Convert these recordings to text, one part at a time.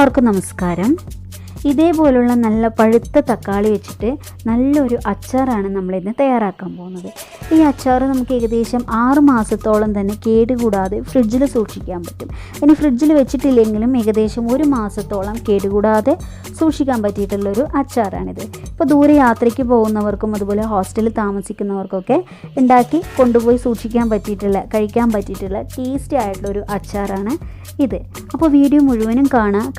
എല്ലാവർക്കും നമസ്കാരം. ഇതേപോലുള്ള നല്ല പഴുത്ത തക്കാളി വെച്ചിട്ട് നല്ലൊരു അച്ചാറാണ് നമ്മളിന്ന് തയ്യാറാക്കാൻ പോകുന്നത്. ഈ അച്ചാർ നമുക്ക് ഏകദേശം 6 മാസത്തോളം തന്നെ കേടുകൂടാതെ ഫ്രിഡ്ജിൽ സൂക്ഷിക്കാൻ പറ്റും. ഇനി ഫ്രിഡ്ജിൽ വെച്ചിട്ടില്ലെങ്കിലും ഏകദേശം 1 മാസത്തോളം കേടുകൂടാതെ സൂക്ഷിക്കാൻ പറ്റിയിട്ടുള്ളൊരു അച്ചാറാണിത്. ഇപ്പോൾ ദൂരെ യാത്രയ്ക്ക് പോകുന്നവർക്കും അതുപോലെ ഹോസ്റ്റലിൽ താമസിക്കുന്നവർക്കൊക്കെ ഉണ്ടാക്കി കൊണ്ടുപോയി സൂക്ഷിക്കാൻ പറ്റിയിട്ടുള്ള കഴിക്കാൻ പറ്റിയിട്ടുള്ള ടേസ്റ്റി ആയിട്ടുള്ളൊരു അച്ചാറാണ് ഇത്. അപ്പോൾ വീഡിയോ മുഴുവനും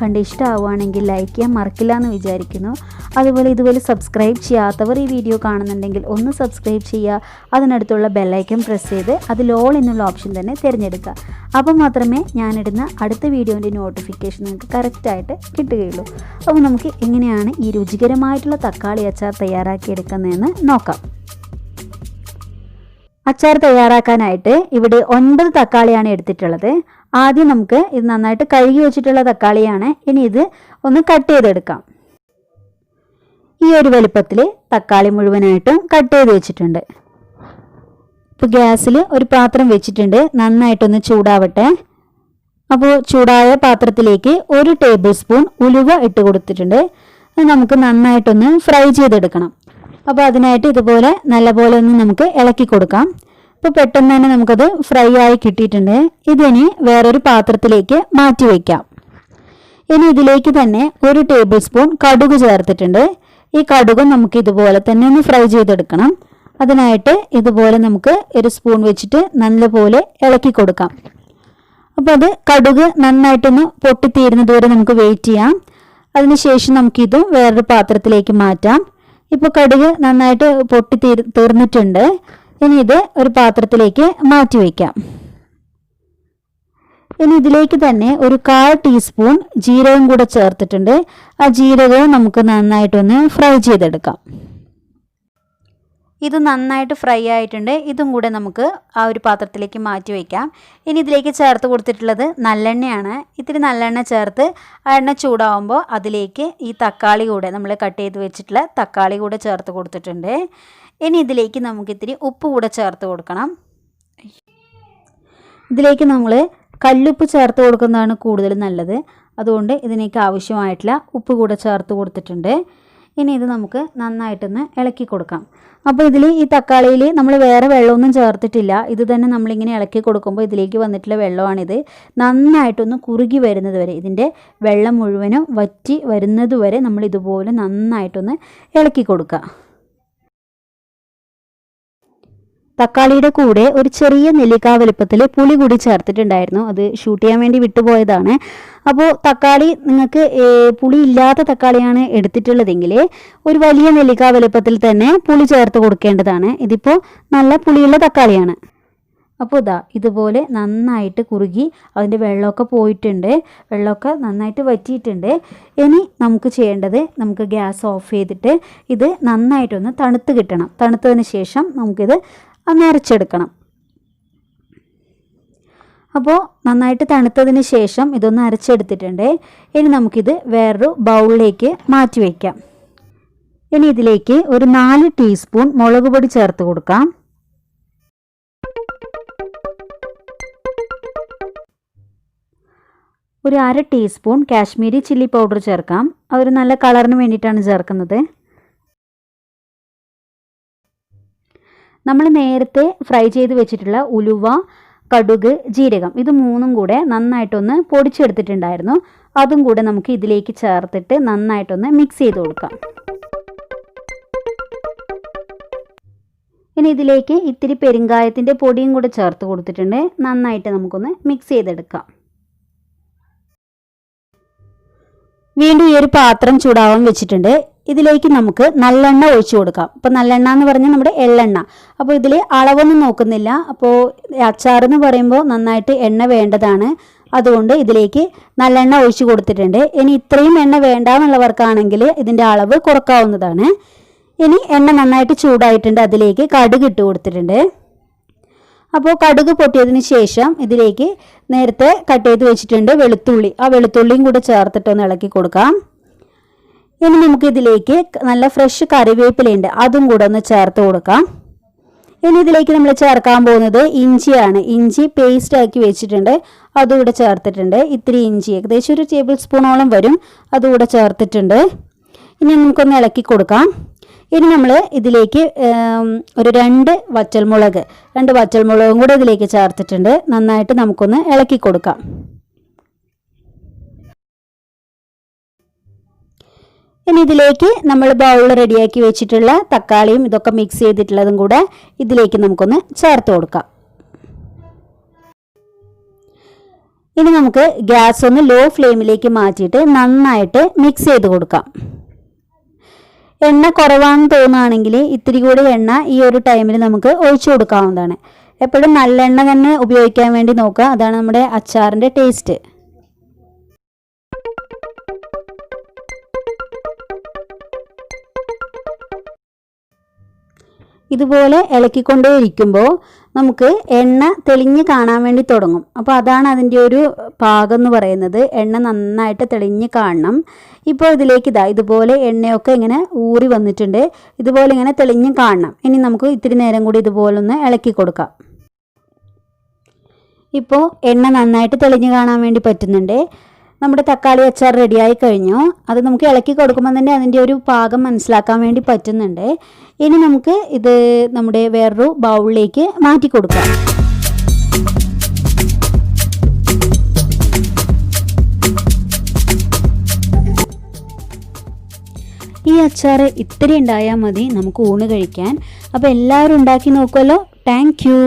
കണ്ട് ഇഷ്ടമാവുകയാണെങ്കിൽ ലൈക്ക് ചെയ്യാൻ മറക്കില്ല എന്ന് വിചാരിക്കുന്നു. അതുപോലെ ഇതുപോലെ സബ്സ്ക്രൈബ് ചെയ്യാത്തവർ ഈ വീഡിയോ കാണുന്നുണ്ടെങ്കിൽ ഒന്ന് സബ്സ്ക്രൈബ് ചെയ്യുക. അതിനടുത്തുള്ള ബെല്ലൈക്കൺ പ്രസ് ചെയ്ത് അതിൽ ഓൾ എന്നുള്ള ഓപ്ഷൻ തന്നെ തിരഞ്ഞെടുക്കുക. അപ്പോൾ മാത്രമേ ഞാനിടുന്ന അടുത്ത വീഡിയോൻ്റെ നോട്ടിഫിക്കേഷൻ നിങ്ങൾക്ക് കറക്റ്റായിട്ട് കിട്ടുകയുള്ളൂ. അപ്പോൾ നമുക്ക് എങ്ങനെയാണ് ഈ രുചികരമായിട്ടുള്ള തക്കാളി അച്ചാർ തയ്യാറാക്കിയെടുക്കുന്നതെന്ന് നോക്കാം. അച്ചാർ തയ്യാറാക്കാനായിട്ട് ഇവിടെ 9 തക്കാളിയാണ് എടുത്തിട്ടുള്ളത്. ആദ്യം നമുക്ക് ഇത് നന്നായിട്ട് കഴുകി വെച്ചിട്ടുള്ള തക്കാളിയാണ്. ഇനി ഇത് ഒന്ന് കട്ട് ചെയ്തെടുക്കാം. ഈ ഒരു വലുപ്പത്തിൽ തക്കാളി മുഴുവനായിട്ടും കട്ട് ചെയ്ത് വെച്ചിട്ടുണ്ട്. ഇപ്പോൾ ഗ്യാസിൽ ഒരു പാത്രം വെച്ചിട്ടുണ്ട്. നന്നായിട്ടൊന്ന് ചൂടാവട്ടെ. അപ്പോൾ ചൂടായ പാത്രത്തിലേക്ക് 1 ടേബിൾ സ്പൂൺ ഉലുവ ഇട്ട് കൊടുത്തിട്ടുണ്ട്. നമുക്ക് നന്നായിട്ടൊന്ന് ഫ്രൈ ചെയ്തെടുക്കണം. അപ്പോൾ അതിനായിട്ട് ഇതുപോലെ നല്ലപോലെ ഒന്ന് നമുക്ക് ഇളക്കി കൊടുക്കാം. ഇപ്പോൾ പെട്ടെന്ന് തന്നെ നമുക്കത് ഫ്രൈ ആയി കിട്ടിയിട്ടുണ്ട്. ഇതിനി വേറൊരു പാത്രത്തിലേക്ക് മാറ്റി വയ്ക്കാം. ഇനി ഇതിലേക്ക് തന്നെ 1 ടേബിൾ സ്പൂൺ കടുക് ചേർത്തിട്ടുണ്ട്. ഈ കടുക് നമുക്ക് ഇതുപോലെ തന്നെ ഒന്ന് ഫ്രൈ ചെയ്തെടുക്കണം. അതിനായിട്ട് ഇതുപോലെ നമുക്ക് ഒരു സ്പൂൺ വെച്ചിട്ട് നല്ലപോലെ ഇളക്കി കൊടുക്കാം. അപ്പോൾ അത് കടുക് നന്നായിട്ടൊന്ന് പൊട്ടിത്തീരുന്നത് വരെ നമുക്ക് വെയിറ്റ് ചെയ്യാം. അതിനുശേഷം നമുക്കിതും വേറൊരു പാത്രത്തിലേക്ക് മാറ്റാം. ഇപ്പോൾ കടുക് നന്നായിട്ട് തീർന്നിട്ടുണ്ട്. ഇനി ഇത് ഒരു പാത്രത്തിലേക്ക് മാറ്റി വയ്ക്കാം. ഇനി ഇതിലേക്ക് തന്നെ ഒരു 1/4 ടീസ്പൂൺ ജീരകം കൂടെ ചേർത്തിട്ടുണ്ട്. ആ ജീരകവും നമുക്ക് നന്നായിട്ടൊന്ന് ഫ്രൈ ചെയ്തെടുക്കാം. ഇത് നന്നായിട്ട് ഫ്രൈ ആയിട്ടുണ്ട്. ഇതും കൂടെ നമുക്ക് ആ ഒരു പാത്രത്തിലേക്ക് മാറ്റി വയ്ക്കാം. ഇനി ഇതിലേക്ക് ചേർത്ത് കൊടുത്തിട്ടുള്ളത് നല്ലെണ്ണയാണ്. ഇത്തിരി നല്ലെണ്ണ ചേർത്ത് ആ എണ്ണ ചൂടാവുമ്പോൾ അതിലേക്ക് ഈ തക്കാളി കൂടെ നമ്മൾ കട്ട് ചെയ്ത് വെച്ചിട്ടുള്ള തക്കാളി കൂടെ ചേർത്ത് കൊടുത്തിട്ടുണ്ട്. ഇനി ഇതിലേക്ക് നമുക്ക് ഇത്തിരി ഉപ്പ് കൂടെ ചേർത്ത് കൊടുക്കണം. ഇതിലേക്ക് നമ്മൾ കല്ലുപ്പ് ചേർത്ത് കൊടുക്കുന്നതാണ് കൂടുതൽ നല്ലത്. അതുകൊണ്ട് ഇതിലേക്ക് ആവശ്യമായിട്ടുള്ള ഉപ്പ് കൂടെ ചേർത്ത് കൊടുത്തിട്ടുണ്ട്. ഇനി ഇത് നമുക്ക് നന്നായിട്ടൊന്ന് ഇളക്കി കൊടുക്കാം. അപ്പോൾ ഇതിൽ ഈ തക്കാളിയിൽ നമ്മൾ വേറെ വെള്ളമൊന്നും ചേർത്തിട്ടില്ല. ഇത് തന്നെ നമ്മളിങ്ങനെ ഇളക്കി കൊടുക്കുമ്പോൾ ഇതിലേക്ക് വന്നിട്ടുള്ള വെള്ളമാണിത്. നന്നായിട്ടൊന്ന് കുറുകി വരുന്നത് വരെ, ഇതിൻ്റെ വെള്ളം മുഴുവനും വറ്റി വരുന്നത് വരെ നമ്മൾ ഇതുപോലെ നന്നായിട്ടൊന്ന് ഇളക്കി കൊടുക്കുക. തക്കാളിയുടെ കൂടെ ഒരു ചെറിയ നെല്ലിക്ക വലുപ്പത്തിൽ പുളി കൂടി ചേർത്തിട്ടുണ്ടായിരുന്നു. അത് ഷൂട്ട് ചെയ്യാൻ വേണ്ടി വിട്ടുപോയതാണ്. അപ്പോൾ തക്കാളി നിങ്ങൾക്ക് പുളി ഇല്ലാത്ത തക്കാളിയാണ് എടുത്തിട്ടുള്ളതെങ്കിൽ ഒരു വലിയ നെല്ലിക്ക വലുപ്പത്തിൽ തന്നെ പുളി ചേർത്ത് കൊടുക്കേണ്ടതാണ്. ഇതിപ്പോൾ നല്ല പുളിയുള്ള തക്കാളിയാണ്. അപ്പോൾ ഇതുപോലെ നന്നായിട്ട് കുറുകി അതിൻ്റെ വെള്ളമൊക്കെ പോയിട്ടുണ്ട്. വെള്ളമൊക്കെ നന്നായിട്ട് വറ്റിയിട്ടുണ്ട്. ഇനി നമുക്ക് ചെയ്യേണ്ടത്, നമുക്ക് ഗ്യാസ് ഓഫ് ചെയ്തിട്ട് ഇത് നന്നായിട്ടൊന്ന് തണുത്ത് കിട്ടണം. തണുത്തതിന് ശേഷം നമുക്കിത് അരച്ചെടുക്കണം. അപ്പോൾ നന്നായിട്ട് തണുത്തതിന് ശേഷം ഇതൊന്ന് അരച്ചെടുത്തിട്ടുണ്ട്. ഇനി നമുക്കിത് വേറൊരു ബൗളിലേക്ക് മാറ്റി വയ്ക്കാം. ഇനി ഇതിലേക്ക് ഒരു 4 ടീസ്പൂൺ മുളക് പൊടി ചേർത്ത് കൊടുക്കാം. ഒരു 1/2 ടീസ്പൂൺ കാശ്മീരി ചില്ലി പൗഡർ ചേർക്കാം. അതൊരു നല്ല കളറിന് വേണ്ടിയിട്ടാണ് ചേർക്കുന്നത്. നമ്മൾ നേരത്തെ ഫ്രൈ ചെയ്ത് വെച്ചിട്ടുള്ള ഉലുവ, കടുക്, ജീരകം ഇത് 3ഉം കൂടെ നന്നായിട്ടൊന്ന് പൊടിച്ചെടുത്തിട്ടുണ്ടായിരുന്നു. അതും കൂടെ നമുക്ക് ഇതിലേക്ക് ചേർത്തിട്ട് നന്നായിട്ടൊന്ന് മിക്സ് ചെയ്ത് കൊടുക്കാം. ഇനി ഇതിലേക്ക് ഇത്തിരി പെരിങ്കായത്തിൻ്റെ പൊടിയും കൂടെ ചേർത്ത് കൊടുത്തിട്ടുണ്ട്. നന്നായിട്ട് നമുക്കൊന്ന് മിക്സ് ചെയ്തെടുക്കാം. വീണ്ടും ഈ ഒരു പാത്രം ചൂടാവാൻ വെച്ചിട്ടുണ്ട്. ഇതിലേക്ക് നമുക്ക് നല്ലെണ്ണ ഒഴിച്ചു കൊടുക്കാം. അപ്പോൾ നല്ലെണ്ണ എന്ന് പറഞ്ഞാൽ നമ്മുടെ എള്ളെണ്ണ. അപ്പോൾ ഇതിൽ അളവൊന്നും നോക്കുന്നില്ല. അപ്പോൾ അച്ചാറെന്ന് പറയുമ്പോൾ നന്നായിട്ട് എണ്ണ വേണ്ടതാണ്. അതുകൊണ്ട് ഇതിലേക്ക് നല്ലെണ്ണ ഒഴിച്ചു കൊടുത്തിട്ടുണ്ട്. ഇനി ഇത്രയും എണ്ണ വേണ്ടാന്നുള്ളവർക്കാണെങ്കിൽ ഇതിൻ്റെ അളവ് കുറക്കാവുന്നതാണ്. ഇനി എണ്ണ നന്നായിട്ട് ചൂടായിട്ടുണ്ട്. അതിലേക്ക് കടുക് ഇട്ട് കൊടുത്തിട്ടുണ്ട്. അപ്പോൾ കടുക് പൊട്ടിയതിന് ശേഷം ഇതിലേക്ക് നേരത്തെ കട്ട് ചെയ്ത് വെച്ചിട്ടുണ്ട് വെളുത്തുള്ളി. ആ വെളുത്തുള്ളിയും കൂടെ ചേർത്തിട്ടൊന്ന് ഇളക്കി കൊടുക്കാം. ഇനി നമുക്ക് ഇതിലേക്ക് നല്ല ഫ്രഷ് കറിവേപ്പിലയുണ്ട്, അതും കൂടെ ഒന്ന് ചേർത്ത് കൊടുക്കാം. ഇനി ഇതിലേക്ക് നമ്മൾ ചേർക്കാൻ പോകുന്നത് ഇഞ്ചിയാണ്. ഇഞ്ചി പേസ്റ്റ് ആക്കി വെച്ചിട്ടുണ്ട്, അതുകൂടെ ചേർത്തിട്ടുണ്ട്. ഇത്തിരി ഇഞ്ചി ഏകദേശം ഒരു ടേബിൾ സ്പൂണോളം വരും, അതുകൂടെ ചേർത്തിട്ടുണ്ട്. ഇനി നമുക്കൊന്ന് ഇളക്കി കൊടുക്കാം. ഇനി നമ്മൾ ഇതിലേക്ക് ഒരു 2 വറ്റൽമുളകും കൂടെ ഇതിലേക്ക് ചേർത്തിട്ടുണ്ട്. നന്നായിട്ട് നമുക്കൊന്ന് ഇളക്കി കൊടുക്കാം. ഇനി ഇതിലേക്ക് നമ്മൾ ബൗളിൽ റെഡിയാക്കി വെച്ചിട്ടുള്ള തക്കാളിയും ഇതൊക്കെ മിക്സ് ചെയ്തിട്ടുള്ളതും കൂടെ ഇതിലേക്ക് നമുക്കൊന്ന് ചേർത്ത് കൊടുക്കാം. ഇനി നമുക്ക് ഗ്യാസ് ഒന്ന് ലോ ഫ്ലെയിമിലേക്ക് മാറ്റിയിട്ട് നന്നായിട്ട് മിക്സ് ചെയ്ത് കൊടുക്കാം. എണ്ണ കുറവാണെന്ന് തോന്നുകയാണെങ്കിൽ ഇത്തിരി കൂടി എണ്ണ ഈ ഒരു ടൈമിൽ നമുക്ക് ഒഴിച്ചു കൊടുക്കാവുന്നതാണ്. എപ്പോഴും നല്ലെണ്ണ തന്നെ ഉപയോഗിക്കാൻ വേണ്ടി നോക്കുക, അതാണ് നമ്മുടെ അച്ചാറിൻ്റെ ടേസ്റ്റ്. ഇതുപോലെ ഇളക്കിക്കൊണ്ടേയിരിക്കുമ്പോൾ നമുക്ക് എണ്ണ തെളിഞ്ഞ് കാണാൻ വേണ്ടി തുടങ്ങും. അപ്പോൾ അതാണ് അതിൻ്റെ ഒരു പാകം എന്ന് പറയുന്നത്. എണ്ണ നന്നായിട്ട് തെളിഞ്ഞ് കാണണം. ഇപ്പോൾ ഇതിലേക്ക് ഇതുപോലെ എണ്ണയൊക്കെ ഇങ്ങനെ ഊറി വന്നിട്ടുണ്ട്. ഇതുപോലെ ഇങ്ങനെ തെളിഞ്ഞ് കാണണം. ഇനി നമുക്ക് ഇത്തിരി നേരം കൂടി ഇതുപോലെ ഒന്ന് ഇളക്കി കൊടുക്കാം. ഇപ്പോൾ എണ്ണ നന്നായിട്ട് തെളിഞ്ഞ് കാണാൻ വേണ്ടി പറ്റുന്നുണ്ട്. നമ്മുടെ തക്കാളി അച്ചാർ റെഡിയായി കഴിഞ്ഞു. അത് നമുക്ക് ഇളക്കി കൊടുക്കുമ്പോൾ തന്നെ അതിൻ്റെ ഒരു പാകം മനസ്സിലാക്കാൻ വേണ്ടി പറ്റുന്നുണ്ട്. ഇനി നമുക്ക് ഇത് നമ്മുടെ വേറൊരു ബൗളിലേക്ക് മാറ്റി കൊടുക്കാം. ഈ അച്ചാർ ഇത്തിരി ഉണ്ടായാൽ മതി നമുക്ക് ഊണ് കഴിക്കാൻ. അപ്പോൾ എല്ലാവരും ഉണ്ടാക്കി നോക്കുമല്ലോ. Thank you.